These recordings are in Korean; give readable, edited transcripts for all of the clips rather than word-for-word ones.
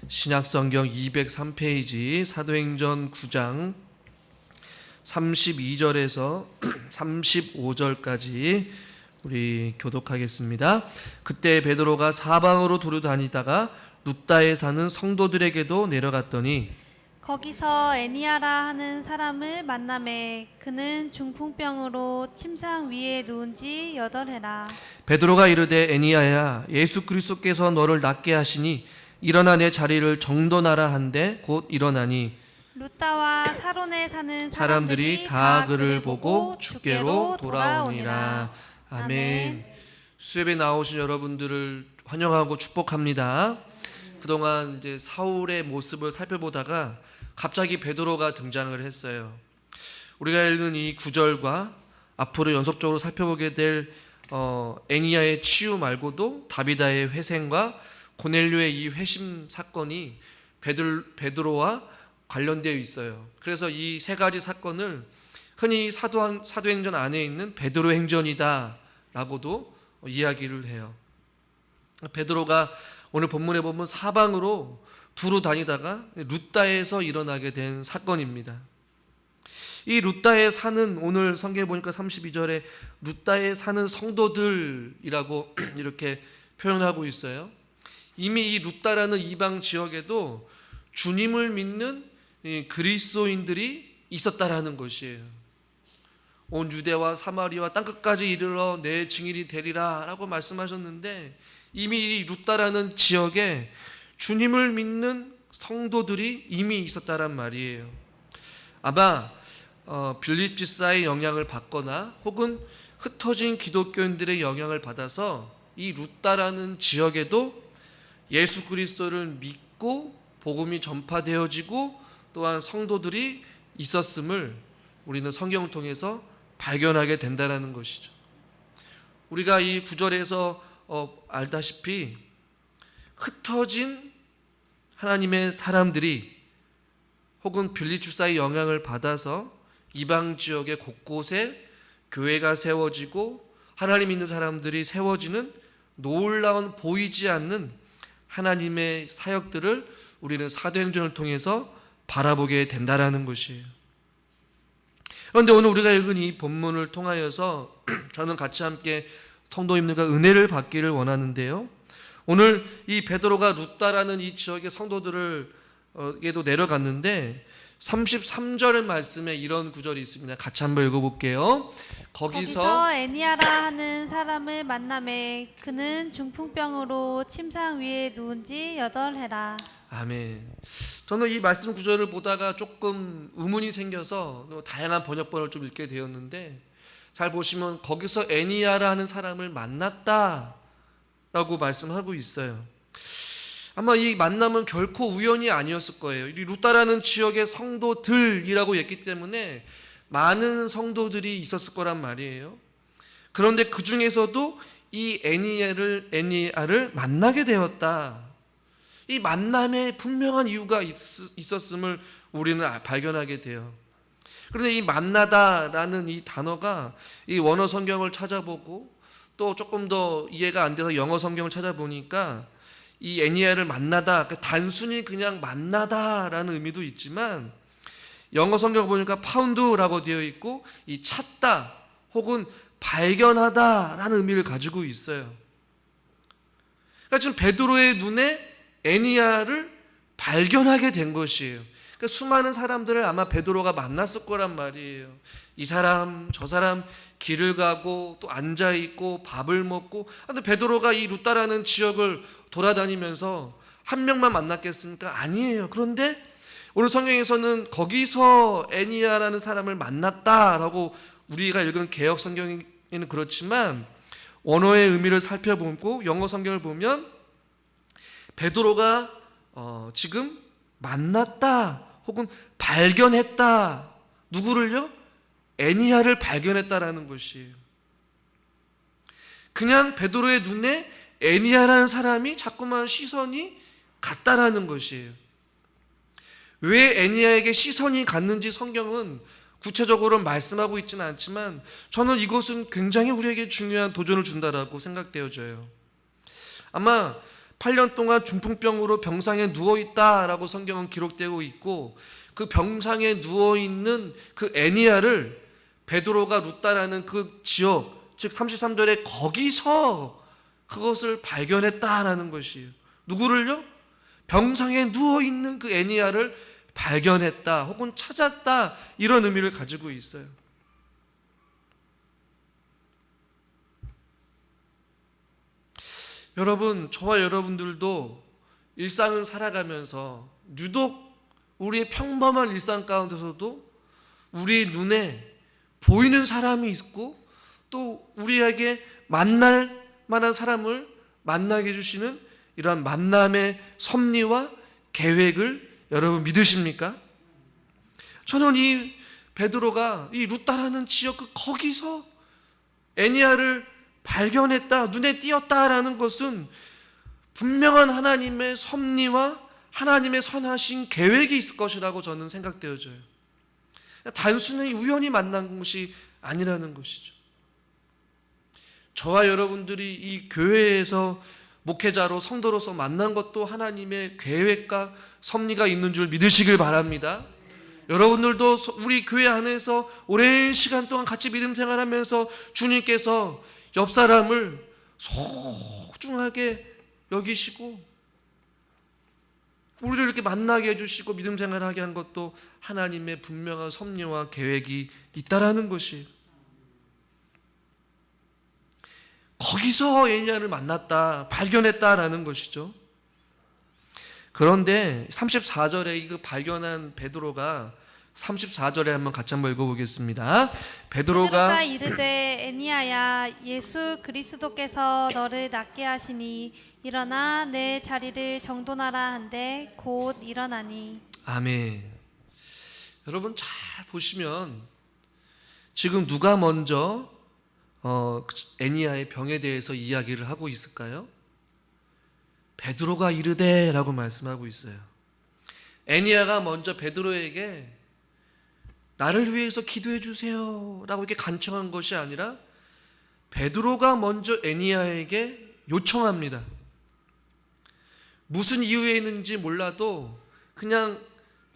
신약성경 203페이지 사도행전 9장 32절에서 35절까지 우리 교독하겠습니다. 그때 베드로가 사방으로 두루 다니다가 룻다에 사는 성도들에게도 내려갔더니 거기서 애니아라 하는 사람을 만나매 그는 중풍병으로 침상 위에 누운 지 8해라. 베드로가 이르되 애니아야 예수 그리스도께서 너를 낫게 하시니 일어나 내 자리를 정돈하라 한데 곧 일어나니 룻다와 사론에 사는 사람들이 다 그를 보고 주께로 돌아오니라. 아멘. 수협에 나오신 여러분들을 환영하고 축복합니다. 그동안 이제 사울의 모습을 살펴보다가 갑자기 베드로가 등장을 했어요. 우리가 읽은 이 구절과 앞으로 연속적으로 살펴보게 될 애니야의 치유 말고도 다비다의 회생과 고넬료의 이 회심 사건이 베드로와 관련되어 있어요. 그래서 이 세 가지 사건을 흔히 사도행전 안에 있는 베드로 행전이다 라고도 이야기를 해요. 베드로가 오늘 본문에 보면 사방으로 두루 다니다가 룻다에서 일어나게 된 사건입니다. 이 룻다에 사는, 오늘 성경에 보니까 32절에 룻다에 사는 성도들이라고 이렇게 표현하고 있어요. 이미 이 룻다라는 이방 지역에도 주님을 믿는 그리스도인들이 있었다라는 것이에요. 온 유대와 사마리아 땅끝까지 이르러 내 증인이 되리라 라고 말씀하셨는데, 이미 이 룻다라는 지역에 주님을 믿는 성도들이 이미 있었다란 말이에요. 아마 빌립 집사의 영향을 받거나 혹은 흩어진 기독교인들의 영향을 받아서 이 룻다라는 지역에도 예수 그리스도를 믿고 복음이 전파되어지고 또한 성도들이 있었음을 우리는 성경을 통해서 발견하게 된다는 것이죠. 우리가 이 구절에서 알다시피 흩어진 하나님의 사람들이 혹은 빌립 집사의 영향을 받아서 이방 지역의 곳곳에 교회가 세워지고 하나님 믿는 사람들이 세워지는 놀라운 보이지 않는 하나님의 사역들을 우리는 사도행전을 통해서 바라보게 된다라는 것이에요. 그런데 오늘 우리가 읽은 이 본문을 통하여서 저는 같이 함께 성도님들과 은혜를 받기를 원하는데요. 오늘 이 베드로가 룻다라는 이 지역의 성도들에게도 내려갔는데 33절 말씀에 이런 구절이 있습니다. 같이 한번 읽어볼게요. 거기서 애니아라 하는 사람을 만나매 그는 중풍병으로 침상 위에 누운 지 8해라. 아멘. 저는 이 말씀 구절을 보다가 조금 의문이 생겨서 다양한 번역본을 좀 읽게 되었는데, 잘 보시면 거기서 애니아라 하는 사람을 만났다 라고 말씀하고 있어요. 아마 이 만남은 결코 우연이 아니었을 거예요. 이 룻다라는 지역의 성도들이라고 했기 때문에 많은 성도들이 있었을 거란 말이에요. 그런데 그 중에서도 이 애니아를 만나게 되었다. 이 만남에 분명한 이유가 있었음을 우리는 발견하게 돼요. 그런데 이 만나다라는 이 단어가 이 원어 성경을 찾아보고 또 조금 더 이해가 안 돼서 영어 성경을 찾아보니까 이 애니아를 만나다, 단순히 그냥 만나다라는 의미도 있지만 영어 성경을 보니까 파운드라고 되어 있고 이 찾다 혹은 발견하다라는 의미를 가지고 있어요. 그러니까 지금 베드로의 눈에 애니아를 발견하게 된 것이에요. 그러니까 수많은 사람들을 아마 베드로가 만났을 거란 말이에요. 이 사람 저 사람 길을 가고 또 앉아있고 밥을 먹고. 근데 베드로가 이 룻다라는 지역을 돌아다니면서 한 명만 만났겠습니까? 아니에요. 그런데 오늘 성경에서는 거기서 애니아라는 사람을 만났다라고 우리가 읽은 개역 성경에는 그렇지만 원어의 의미를 살펴보고 영어 성경을 보면 베드로가 지금 만났다 혹은 발견했다. 누구를요? 애니아를 발견했다라는 것이에요. 그냥 베드로의 눈에 애니아라는 사람이 자꾸만 시선이 갔다라는 것이에요. 왜 애니아에게 시선이 갔는지 성경은 구체적으로 말씀하고 있지는 않지만 저는 이것은 굉장히 우리에게 중요한 도전을 준다라고 생각되어져요. 아마 8년 동안 중풍병으로 병상에 누워있다라고 성경은 기록되고 있고, 그 병상에 누워있는 그 애니야를 베드로가 룻다라는 그 지역, 즉 33절에 거기서 그것을 발견했다라는 것이에요. 누구를요? 병상에 누워있는 그 애니야를 발견했다 혹은 찾았다, 이런 의미를 가지고 있어요. 여러분, 저와 여러분들도 일상을 살아가면서 유독 우리의 평범한 일상 가운데서도 우리 눈에 보이는 사람이 있고, 또 우리에게 만날 만한 사람을 만나게 해주시는 이러한 만남의 섭리와 계획을 여러분 믿으십니까? 저는 이 베드로가 이 룻다라는 지역 거기서 애니야를 발견했다, 눈에 띄었다라는 것은 분명한 하나님의 섭리와 하나님의 선하신 계획이 있을 것이라고 저는 생각되어져요. 단순히 우연히 만난 것이 아니라는 것이죠. 저와 여러분들이 이 교회에서 목회자로 성도로서 만난 것도 하나님의 계획과 섭리가 있는 줄 믿으시길 바랍니다. 여러분들도 우리 교회 안에서 오랜 시간 동안 같이 믿음 생활하면서 주님께서 옆 사람을 소중하게 여기시고 우리를 이렇게 만나게 해주시고 믿음 생활하게 한 것도 하나님의 분명한 섭리와 계획이 있다라는 것이, 거기서 애니야를 만났다, 발견했다라는 것이죠. 그런데 34절에 그 발견한 베드로가 34절에 한번 같이 한번 읽어보겠습니다. 베드로가 이르되 애니야야, 예수 그리스도께서 너를 낫게 하시니 일어나 내 자리를 정돈하라 한데 곧 일어나니. 아멘. 여러분 잘 보시면 지금 누가 먼저 애니야의 병에 대해서 이야기를 하고 있을까요? 베드로가 이르되 라고 말씀하고 있어요. 애니야가 먼저 베드로에게 나를 위해서 기도해 주세요 라고 이렇게 간청한 것이 아니라 베드로가 먼저 애니야에게 요청합니다. 무슨 이유에 있는지 몰라도 그냥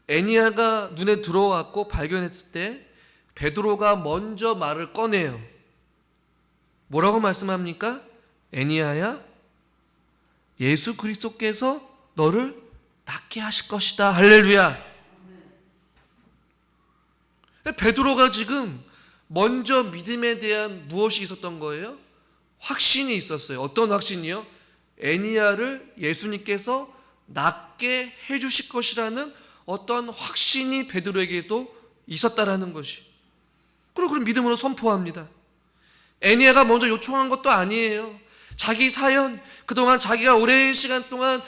애니야가 눈에 들어왔고 발견했을 때 베드로가 먼저 말을 꺼내요. 뭐라고 말씀합니까? 애니야야, 예수 그리스도께서 너를 낫게 하실 것이다. 할렐루야. 베드로가 지금 먼저 믿음에 대한 무엇이 있었던 거예요? 확신이 있었어요. 어떤 확신이요? 애니야를 예수님께서 낫게 해주실 것이라는 어떤 확신이 베드로에게도 있었다라는 것이. 그리고 그 믿음으로 선포합니다. 애니야가 먼저 요청한 것도 아니에요. 자기 사연, 그동안 자기가 오랜 시간 동안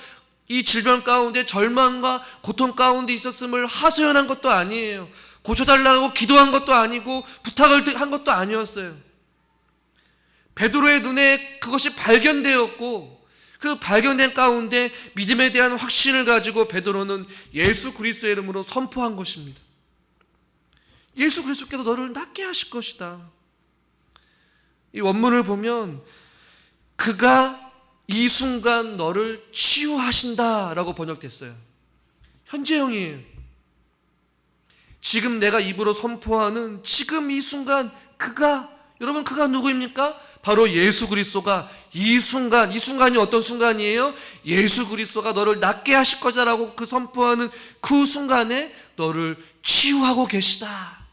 이 질병 가운데 절망과 고통 가운데 있었음을 하소연한 것도 아니에요. 고쳐달라고 기도한 것도 아니고 부탁을 한 것도 아니었어요. 베드로의 눈에 그것이 발견되었고, 그 발견된 가운데 믿음에 대한 확신을 가지고 베드로는 예수 그리스도의 이름으로 선포한 것입니다. 예수 그리스도께서 너를 낫게 하실 것이다. 이 원문을 보면 그가 이 순간 너를 치유하신다 라고 번역됐어요. 현재형이에요. 지금 내가 입으로 선포하는 지금 이 순간 그가, 여러분 그가 누구입니까? 바로 예수 그리스도가 이 순간이 어떤 순간이에요? 예수 그리스도가 너를 낫게 하실 것이라고 그 선포하는 그 순간에 너를 치유하고 계시다.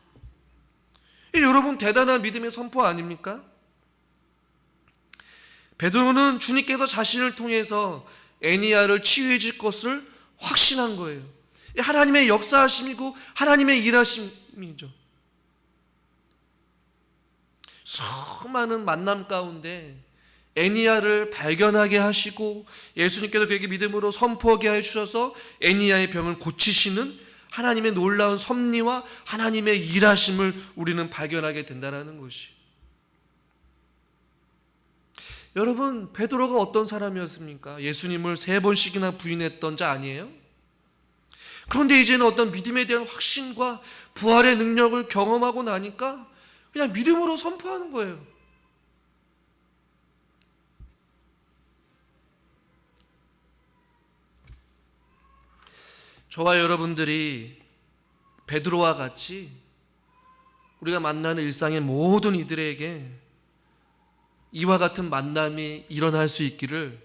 여러분 대단한 믿음의 선포 아닙니까? 베드로는 주님께서 자신을 통해서 애니야를 치유해 줄 것을 확신한 거예요. 하나님의 역사하심이고 하나님의 일하심이죠. 수많은 만남 가운데 애니야를 발견하게 하시고 예수님께서 그에게 믿음으로 선포하게 해주셔서 애니야의 병을 고치시는 하나님의 놀라운 섭리와 하나님의 일하심을 우리는 발견하게 된다는 것이. 여러분 베드로가 어떤 사람이었습니까? 예수님을 3번씩이나 부인했던 자 아니에요? 그런데 이제는 어떤 믿음에 대한 확신과 부활의 능력을 경험하고 나니까 그냥 믿음으로 선포하는 거예요. 저와 여러분들이 베드로와 같이 우리가 만나는 일상의 모든 이들에게 이와 같은 만남이 일어날 수 있기를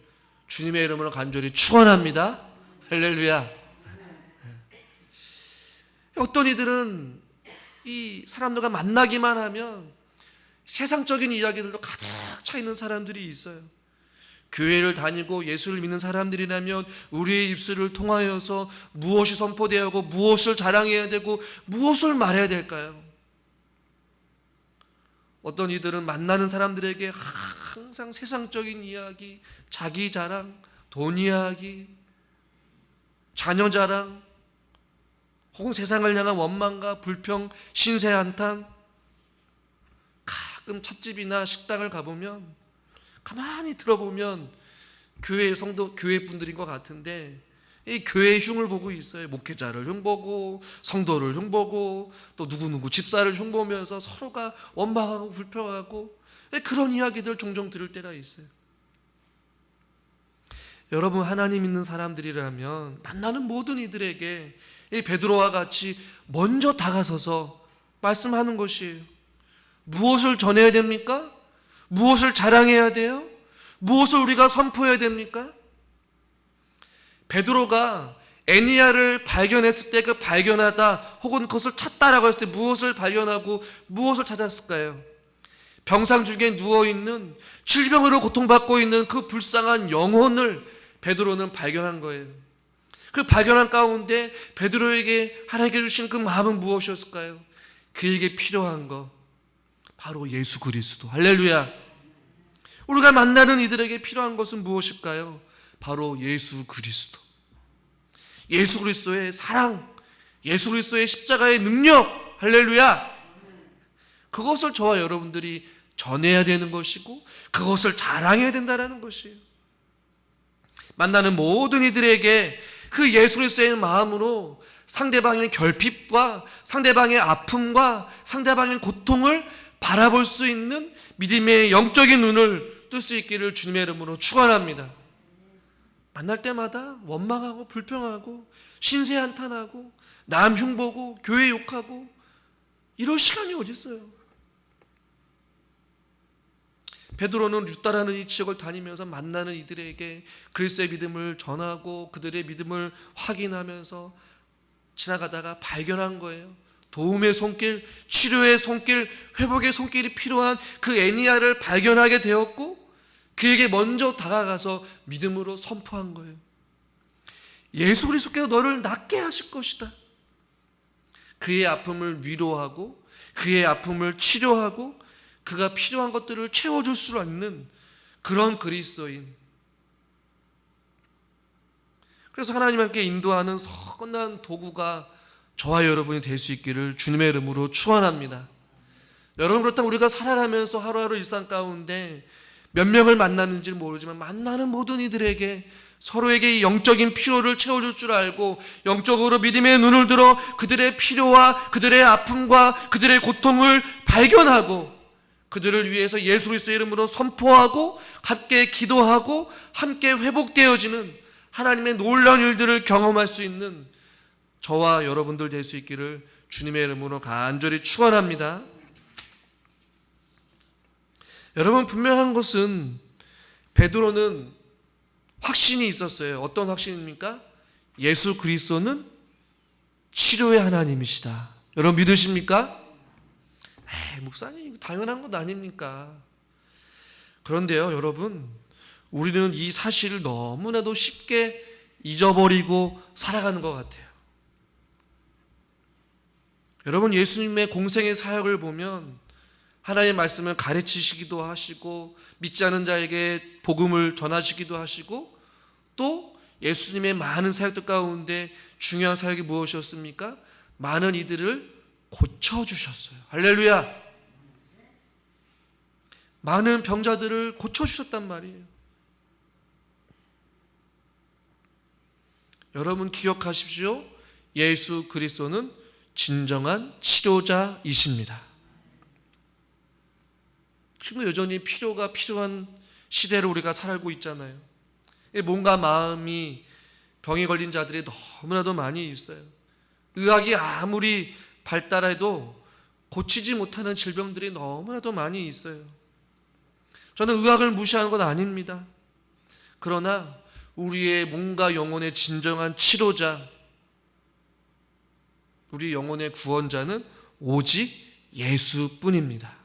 주님의 이름으로 간절히 축원합니다. 할렐루야. 어떤 이들은 이 사람들과 만나기만 하면 세상적인 이야기들로 가득 차 있는 사람들이 있어요. 교회를 다니고 예수를 믿는 사람들이라면 우리의 입술을 통하여서 무엇이 선포되어야 하고 무엇을 자랑해야 되고 무엇을 말해야 될까요? 어떤 이들은 만나는 사람들에게 항상 세상적인 이야기, 자기 자랑, 돈 이야기, 자녀 자랑, 혹은 세상을 향한 원망과 불평, 신세 한탄. 가끔 찻집이나 식당을 가보면 가만히 들어보면 교회 성도, 교회 분들인 것 같은데 이 교회의 흉을 보고 있어요. 목회자를 흉보고 성도를 흉보고 또 누구누구 집사를 흉보면서 서로가 원망하고 불평하고 그런 이야기들 종종 들을 때가 있어요. 여러분, 하나님 믿는 사람들이라면 만나는 모든 이들에게 이 베드로와 같이 먼저 다가서서 말씀하는 것이에요. 무엇을 전해야 됩니까? 무엇을 자랑해야 돼요? 무엇을 우리가 선포해야 됩니까? 베드로가 애니야를 발견했을 때 그 발견하다 혹은 그것을 찾다라고 했을 때 무엇을 발견하고 무엇을 찾았을까요? 병상 중에 누워있는 질병으로 고통받고 있는 그 불쌍한 영혼을 베드로는 발견한 거예요. 그 발견한 가운데 베드로에게 하나님께 주신 그 마음은 무엇이었을까요? 그에게 필요한 것 바로 예수 그리스도. 할렐루야. 우리가 만나는 이들에게 필요한 것은 무엇일까요? 바로 예수 그리스도. 예수 그리스도의 사랑, 예수 그리스도의 십자가의 능력. 할렐루야. 그것을 저와 여러분들이 전해야 되는 것이고 그것을 자랑해야 된다는 것이에요. 만나는 모든 이들에게 그 예수 그리스도의 마음으로 상대방의 결핍과 상대방의 아픔과 상대방의 고통을 바라볼 수 있는 믿음의 영적인 눈을 뜰 수 있기를 주님의 이름으로 축원합니다. 만날 때마다 원망하고 불평하고 신세 한탄하고 남 흉보고 교회 욕하고 이럴 시간이 어디 있어요? 베드로는 룻다라는 이 지역을 다니면서 만나는 이들에게 그리스도의 믿음을 전하고 그들의 믿음을 확인하면서 지나가다가 발견한 거예요. 도움의 손길, 치료의 손길, 회복의 손길이 필요한 그 애니야를 발견하게 되었고 그에게 먼저 다가가서 믿음으로 선포한 거예요. 예수 그리스도께서 너를 낫게 하실 것이다. 그의 아픔을 위로하고 그의 아픔을 치료하고 그가 필요한 것들을 채워줄 수 있는 그런 그리스도인. 그래서 하나님 함께 인도하는 선한 도구가 저와 여러분이 될 수 있기를 주님의 이름으로 축원합니다. 여러분, 그렇다면 우리가 살아가면서 하루하루 일상 가운데 몇 명을 만나는지는 모르지만 만나는 모든 이들에게 서로에게 영적인 필요를 채워줄 줄 알고 영적으로 믿음의 눈을 들어 그들의 필요와 그들의 아픔과 그들의 고통을 발견하고 그들을 위해서 예수 그리스도의 이름으로 선포하고 함께 기도하고 함께 회복되어지는 하나님의 놀라운 일들을 경험할 수 있는 저와 여러분들 될 수 있기를 주님의 이름으로 간절히 축원합니다. 여러분, 분명한 것은 베드로는 확신이 있었어요. 어떤 확신입니까? 예수 그리스도는 치료의 하나님이시다. 여러분 믿으십니까? 목사님, 당연한 것 아닙니까? 그런데요, 여러분, 우리는 이 사실을 너무나도 쉽게 잊어버리고 살아가는 것 같아요. 여러분, 예수님의 공생의 사역을 보면 하나님의 말씀을 가르치시기도 하시고 믿지 않은 자에게 복음을 전하시기도 하시고 또 예수님의 많은 사역들 가운데 중요한 사역이 무엇이었습니까? 많은 이들을 고쳐주셨어요. 할렐루야. 많은 병자들을 고쳐주셨단 말이에요. 여러분 기억하십시오. 예수 그리스도는 진정한 치료자이십니다. 지금 여전히 필요가 필요한 시대를 우리가 살고 있잖아요. 뭔가 마음이 병이 걸린 자들이 너무나도 많이 있어요. 의학이 아무리 발달해도 고치지 못하는 질병들이 너무나도 많이 있어요. 저는 의학을 무시하는 건 아닙니다. 그러나 우리의 몸과 영혼의 진정한 치료자, 우리 영혼의 구원자는 오직 예수뿐입니다.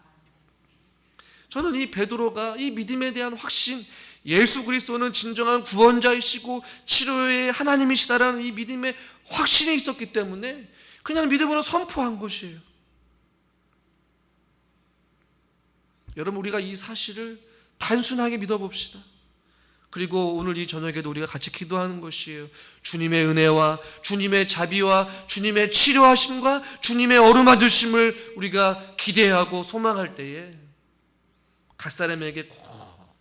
저는 이 베드로가 이 믿음에 대한 확신, 예수 그리스도는 진정한 구원자이시고 치료의 하나님이시다라는 이 믿음의 확신이 있었기 때문에 그냥 믿음으로 선포한 것이에요. 여러분, 우리가 이 사실을 단순하게 믿어봅시다. 그리고 오늘 이 저녁에도 우리가 같이 기도하는 것이에요. 주님의 은혜와 주님의 자비와 주님의 치료하심과 주님의 어루만지심을 우리가 기대하고 소망할 때에 각 사람에게 꼭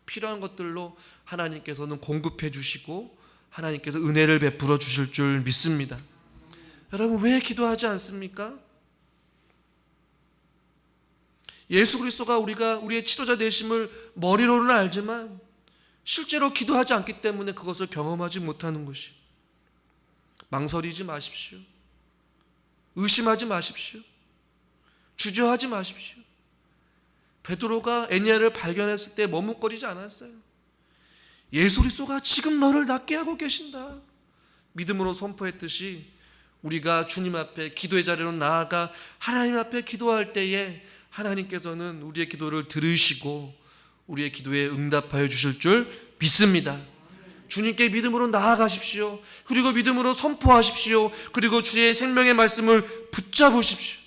필요한 것들로 하나님께서는 공급해 주시고 하나님께서 은혜를 베풀어 주실 줄 믿습니다. 여러분, 왜 기도하지 않습니까? 예수 그리스도가 우리의 치료자 되심을 머리로는 알지만 실제로 기도하지 않기 때문에 그것을 경험하지 못하는 것이. 망설이지 마십시오. 의심하지 마십시오. 주저하지 마십시오. 베드로가 애니야를 발견했을 때 머뭇거리지 않았어요. 예수 그리스도가 지금 너를 낫게 하고 계신다. 믿음으로 선포했듯이 우리가 주님 앞에 기도의 자리로 나아가 하나님 앞에 기도할 때에 하나님께서는 우리의 기도를 들으시고 우리의 기도에 응답하여 주실 줄 믿습니다. 주님께 믿음으로 나아가십시오. 그리고 믿음으로 선포하십시오. 그리고 주의 생명의 말씀을 붙잡으십시오.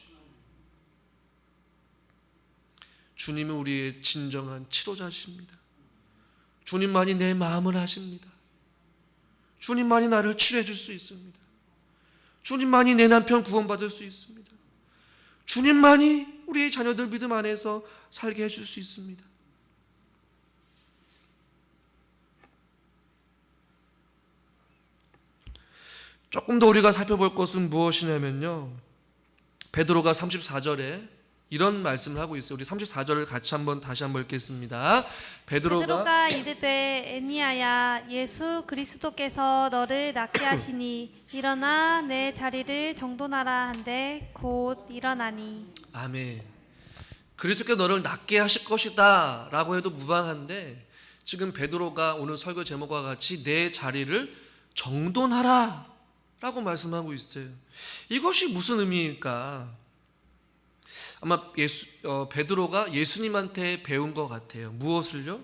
주님은 우리의 진정한 치료자십니다. 주님만이 내 마음을 아십니다. 주님만이 나를 치료해 줄 수 있습니다. 주님만이 내 남편 구원받을 수 있습니다. 주님만이 우리의 자녀들 믿음 안에서 살게 해줄 수 있습니다. 조금 더 우리가 살펴볼 것은 무엇이냐면요, 베드로가 34절에 이런 말씀을 하고 있어요. 우리 34절을 같이 다시 한번 읽겠습니다. 베드로가 이르되 애니야야, 예수 그리스도께서 너를 낫게 하시니 일어나 내 자리를 정돈하라 한데 곧 일어나니. 아멘. 그리스도께서 너를 낫게 하실 것이다 라고 해도 무방한데, 지금 베드로가 오늘 설교 제목과 같이 내 자리를 정돈하라 라고 말씀하고 있어요. 이것이 무슨 의미일까? 아마 베드로가 예수님한테 배운 것 같아요. 무엇을요?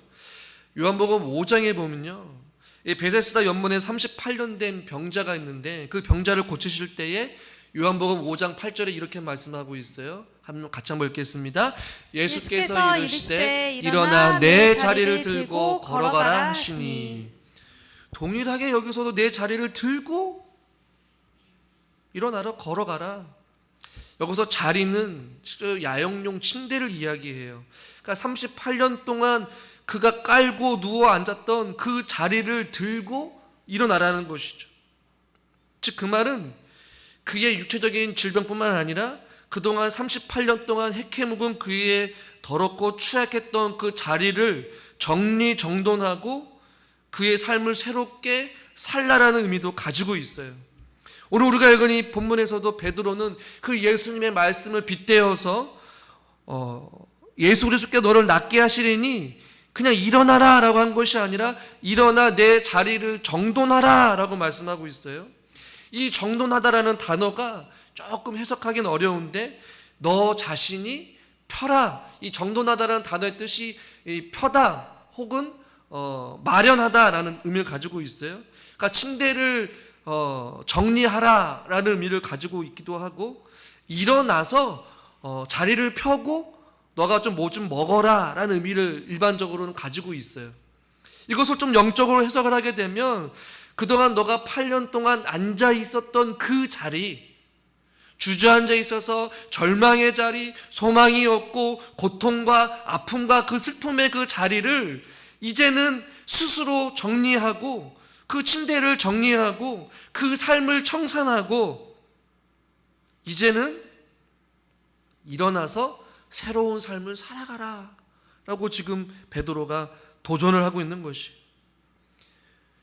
요한복음 5장에 보면요, 베데스다 연못에 38년 된 병자가 있는데 그 병자를 고치실 때에 요한복음 5장 8절에 이렇게 말씀하고 있어요. 같이 한번 읽겠습니다. 예수께서 이르시되 일어나 내 자리를 들고 걸어가라 하시니. 동일하게 여기서도 내 자리를 들고 일어나라, 걸어가라. 여기서 자리는 야영용 침대를 이야기해요. 그러니까 38년 동안 그가 깔고 누워 앉았던 그 자리를 들고 일어나라는 것이죠. 즉 그 말은 그의 육체적인 질병뿐만 아니라 그동안 38년 동안 해캐묵은 그의 더럽고 추악했던 그 자리를 정리정돈하고 그의 삶을 새롭게 살라라는 의미도 가지고 있어요. 오늘 우리가 읽은 이 본문에서도 베드로는 그 예수님의 말씀을 빗대어서 예수 그리스도께 너를 낫게 하시리니 그냥 일어나라 라고 한 것이 아니라 일어나 내 자리를 정돈하라 라고 말씀하고 있어요. 이 정돈하다라는 단어가 조금 해석하기는 어려운데, 너 자신이 펴라, 이 정돈하다라는 단어의 뜻이 펴다 혹은 마련하다라는 의미를 가지고 있어요. 그러니까 침대를 정리하라라는 의미를 가지고 있기도 하고, 일어나서 자리를 펴고 너가 좀 뭐 좀 먹어라라는 의미를 일반적으로는 가지고 있어요. 이것을 좀 영적으로 해석을 하게 되면 그동안 너가 8년 동안 앉아 있었던 그 자리, 주저앉아 있어서 절망의 자리, 소망이 없고 고통과 아픔과 그 슬픔의 그 자리를 이제는 스스로 정리하고 그 침대를 정리하고 그 삶을 청산하고 이제는 일어나서 새로운 삶을 살아가라 라고 지금 베드로가 도전을 하고 있는 것이.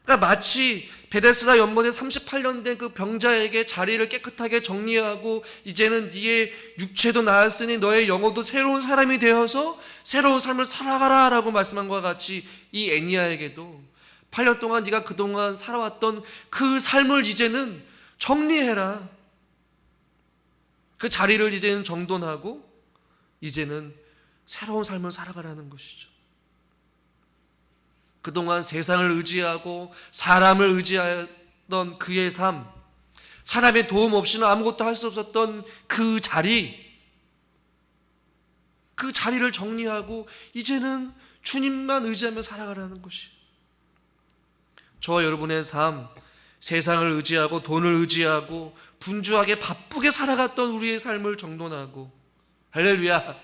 그러니까 마치 베데스다 연못에 38년 된 그 병자에게 자리를 깨끗하게 정리하고 이제는 네의 육체도 나았으니 너의 영혼도 새로운 사람이 되어서 새로운 삶을 살아가라 라고 말씀한 것과 같이 이 애니야에게도 8년 동안 네가 그동안 살아왔던 그 삶을 이제는 정리해라. 그 자리를 이제는 정돈하고 이제는 새로운 삶을 살아가라는 것이죠. 그동안 세상을 의지하고 사람을 의지하던 그의 삶, 사람의 도움 없이는 아무것도 할 수 없었던 그 자리를 정리하고 이제는 주님만 의지하며 살아가라는 것이, 저와 여러분의 삶, 세상을 의지하고 돈을 의지하고 분주하게 바쁘게 살아갔던 우리의 삶을 정돈하고, 할렐루야,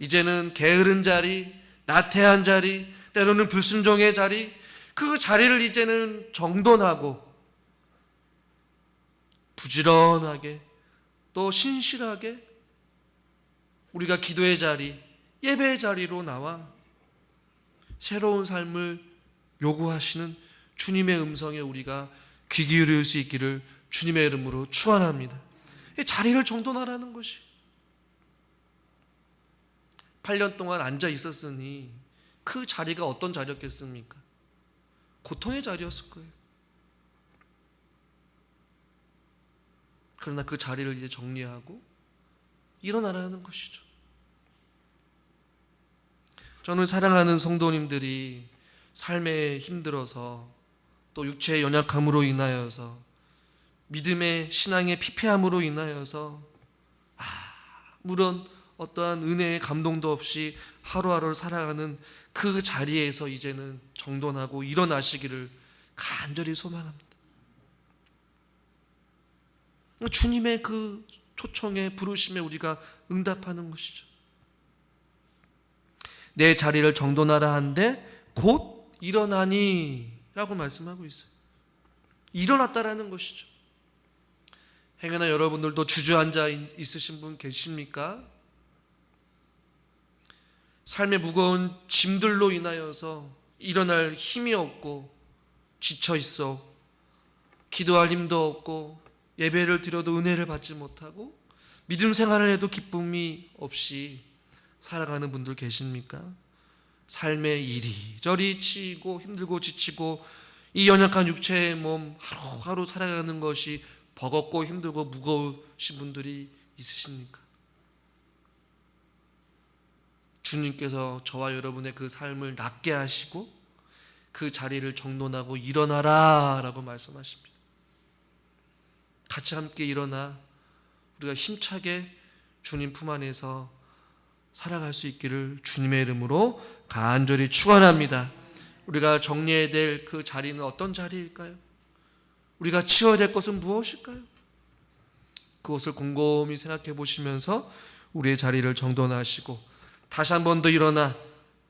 이제는 게으른 자리, 나태한 자리, 때로는 불순종의 자리, 그 자리를 이제는 정돈하고 부지런하게 또 신실하게 우리가 기도의 자리, 예배의 자리로 나와 새로운 삶을 요구하시는 주님의 음성에 우리가 귀 기울일 수 있기를 주님의 이름으로 축원합니다. 자리를 정돈하라는 것이, 8년 동안 앉아 있었으니 그 자리가 어떤 자리였겠습니까? 고통의 자리였을 거예요. 그러나 그 자리를 이제 정리하고 일어나라는 것이죠. 저는 사랑하는 성도님들이 삶에 힘들어서 또 육체의 연약함으로 인하여서 믿음의 신앙의 피폐함으로 인하여서 아무런 어떠한 은혜의 감동도 없이 하루하루를 살아가는 그 자리에서 이제는 정돈하고 일어나시기를 간절히 소망합니다. 주님의 그 초청에 부르심에 우리가 응답하는 것이죠. 내 자리를 정돈하라 하는데 곧 일어나니 라고 말씀하고 있어요. 일어났다라는 것이죠. 행여나 여러분들도 주저앉아 있으신 분 계십니까? 삶의 무거운 짐들로 인하여서 일어날 힘이 없고 지쳐 있어 기도할 힘도 없고 예배를 드려도 은혜를 받지 못하고 믿음 생활을 해도 기쁨이 없이 살아가는 분들 계십니까? 삶의 이리저리 치이고 힘들고 지치고 이 연약한 육체의 몸 하루하루 살아가는 것이 버겁고 힘들고 무거우신 분들이 있으십니까? 주님께서 저와 여러분의 그 삶을 낫게 하시고 그 자리를 정돈하고 일어나라 라고 말씀하십니다. 같이 함께 일어나 우리가 힘차게 주님 품 안에서 살아갈 수 있기를 주님의 이름으로 간절히 축원합니다. 우리가 정리해야 될 그 자리는 어떤 자리일까요? 우리가 치워야 될 것은 무엇일까요? 그것을 곰곰이 생각해 보시면서 우리의 자리를 정돈하시고 다시 한 번 더 일어나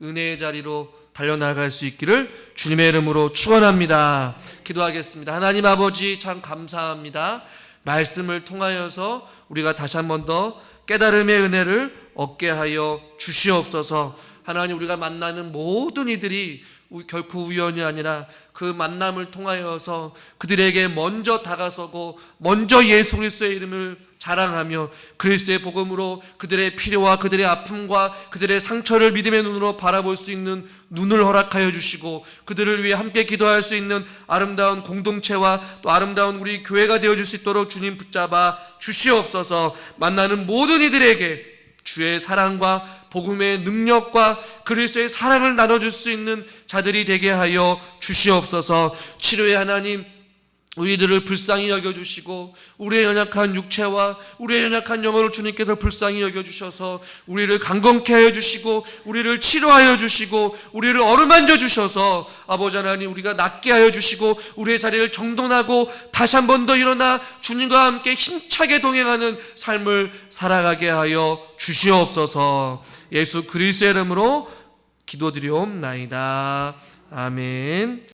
은혜의 자리로 달려나갈 수 있기를 주님의 이름으로 축원합니다. 기도하겠습니다. 하나님 아버지, 참 감사합니다. 말씀을 통하여서 우리가 다시 한 번 더 깨달음의 은혜를 얻게 하여 주시옵소서. 하나님, 우리가 만나는 모든 이들이 결코 우연이 아니라 그 만남을 통하여서 그들에게 먼저 다가서고 먼저 예수 그리스도의 이름을 자랑하며 그리스도의 복음으로 그들의 필요와 그들의 아픔과 그들의 상처를 믿음의 눈으로 바라볼 수 있는 눈을 허락하여 주시고 그들을 위해 함께 기도할 수 있는 아름다운 공동체와 또 아름다운 우리 교회가 되어줄 수 있도록 주님 붙잡아 주시옵소서. 만나는 모든 이들에게 주의 사랑과 복음의 능력과 그리스도의 사랑을 나눠줄 수 있는 자들이 되게 하여 주시옵소서. 치료의 하나님, 우리들을 불쌍히 여겨주시고 우리의 연약한 육체와 우리의 연약한 영혼을 주님께서 불쌍히 여겨주셔서 우리를 강건케 하여 주시고 우리를 치료하여 주시고 우리를 어루만져 주셔서 아버지 하나님, 우리가 낫게 하여 주시고 우리의 자리를 정돈하고 다시 한 번 더 일어나 주님과 함께 힘차게 동행하는 삶을 살아가게 하여 주시옵소서. 예수 그리스도의 이름으로 기도드리옵나이다. 아멘.